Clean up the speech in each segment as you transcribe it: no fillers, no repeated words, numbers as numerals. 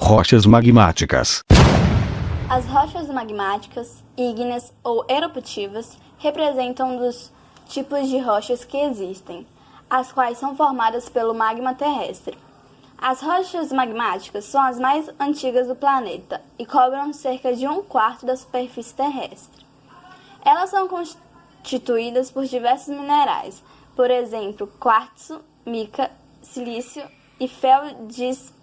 Rochas magmáticas. As rochas magmáticas, ígneas ou eruptivas representam um dos tipos de rochas que existem, as quais são formadas pelo magma terrestre. As rochas magmáticas são as mais antigas do planeta e cobrem cerca de 1/4 da superfície terrestre. Elas são constituídas por diversos minerais, por exemplo, quartzo, mica, silício e feldespato.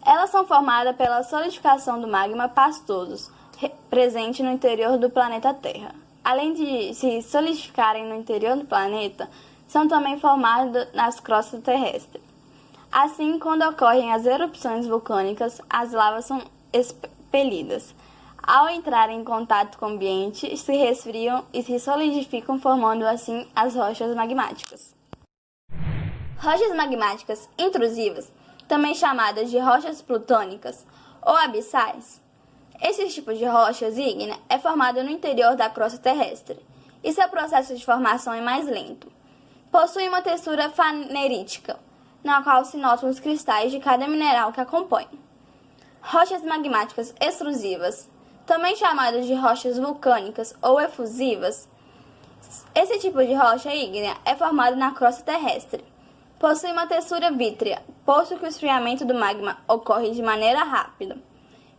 Elas são formadas pela solidificação do magma pastoso, presente no interior do planeta Terra. Além de se solidificarem no interior do planeta, são também formadas nas crostas terrestres. Assim, quando ocorrem as erupções vulcânicas, as lavas são expelidas. Ao entrarem em contato com o ambiente, se resfriam e se solidificam, formando assim as rochas magmáticas. Rochas magmáticas intrusivas, também chamadas de rochas plutônicas ou abissais. Esse tipo de rochas ígnea é formado no interior da crosta terrestre e seu processo de formação é mais lento. Possui uma textura fanerítica, na qual se notam os cristais de cada mineral que a compõe. Rochas magmáticas extrusivas, também chamadas de rochas vulcânicas ou efusivas. Esse tipo de rocha ígnea é formado na crosta terrestre. Possui uma textura vítrea, posto que o esfriamento do magma ocorre de maneira rápida.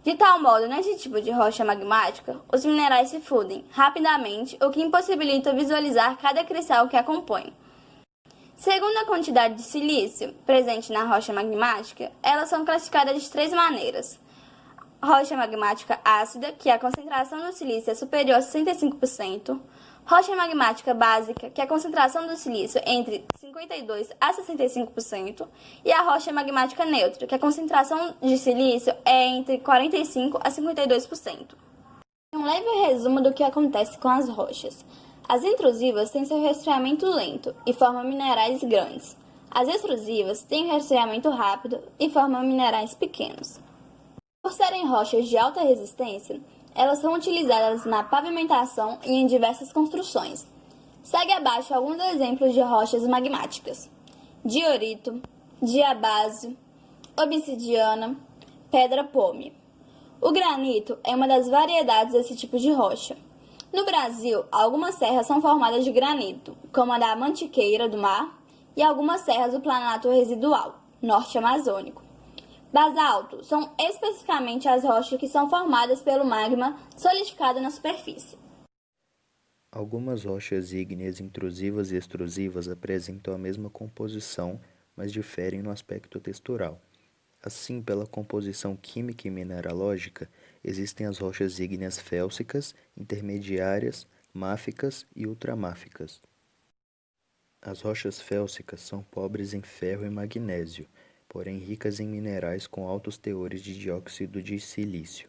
De tal modo, nesse tipo de rocha magmática, os minerais se fundem rapidamente, o que impossibilita visualizar cada cristal que a compõe. Segundo a quantidade de silício presente na rocha magmática, elas são classificadas de 3 maneiras. Rocha magmática ácida, que a concentração do silício é superior a 65%. Rocha magmática básica, que a concentração do silício é entre 52% a 65%. E a rocha magmática neutra, que a concentração de silício é entre 45% a 52%. Um leve resumo do que acontece com as rochas. As intrusivas têm seu resfriamento lento e formam minerais grandes. As extrusivas têm resfriamento rápido e formam minerais pequenos. Por serem rochas de alta resistência, elas são utilizadas na pavimentação e em diversas construções. Segue abaixo alguns exemplos de rochas magmáticas: diorito, diabásio, obsidiana, pedra pome. O granito é uma das variedades desse tipo de rocha. No Brasil, algumas serras são formadas de granito, como a da Mantiqueira do Mar, e algumas serras do Planalto Residual, norte amazônico. Basalto são especificamente as rochas que são formadas pelo magma solidificado na superfície. Algumas rochas ígneas intrusivas e extrusivas apresentam a mesma composição, mas diferem no aspecto textural. Assim, pela composição química e mineralógica, existem as rochas ígneas félsicas, intermediárias, máficas e ultramáficas. As rochas félsicas são pobres em ferro e magnésio, porém ricas em minerais com altos teores de dióxido de silício,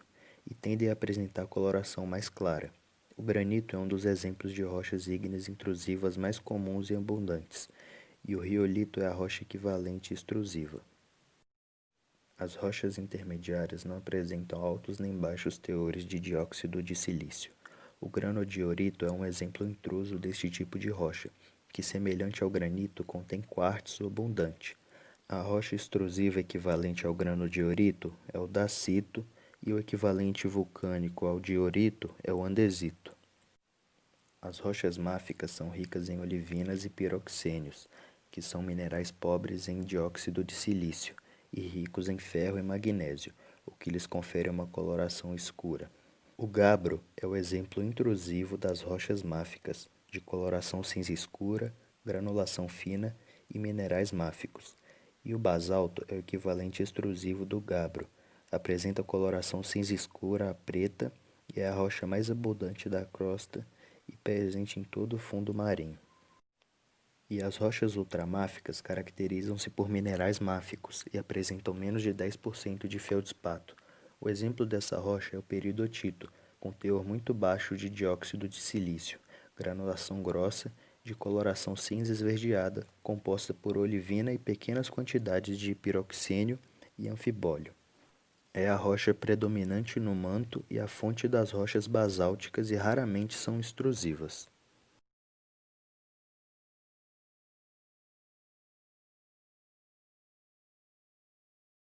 e tendem a apresentar coloração mais clara. O granito é um dos exemplos de rochas ígneas intrusivas mais comuns e abundantes, e o riolito é a rocha equivalente extrusiva. As rochas intermediárias não apresentam altos nem baixos teores de dióxido de silício. O granodiorito é um exemplo intruso deste tipo de rocha, que, semelhante ao granito, contém quartzo abundante. A rocha extrusiva equivalente ao granodiorito é o dacito e o equivalente vulcânico ao diorito é o andesito. As rochas máficas são ricas em olivinas e piroxênios, que são minerais pobres em dióxido de silício e ricos em ferro e magnésio, o que lhes confere uma coloração escura. O gabbro é o exemplo intrusivo das rochas máficas, de coloração cinza escura, granulação fina e minerais máficos. E o basalto é o equivalente extrusivo do gabbro, apresenta coloração cinza escura a preta e é a rocha mais abundante da crosta e presente em todo o fundo marinho. E as rochas ultramáficas caracterizam-se por minerais máficos e apresentam menos de 10% de feldespato. O exemplo dessa rocha é o peridotito, com teor muito baixo de dióxido de silício, granulação grossa, de coloração cinza esverdeada, composta por olivina e pequenas quantidades de piroxênio e anfibólio. É a rocha predominante no manto e a fonte das rochas basálticas e raramente são extrusivas.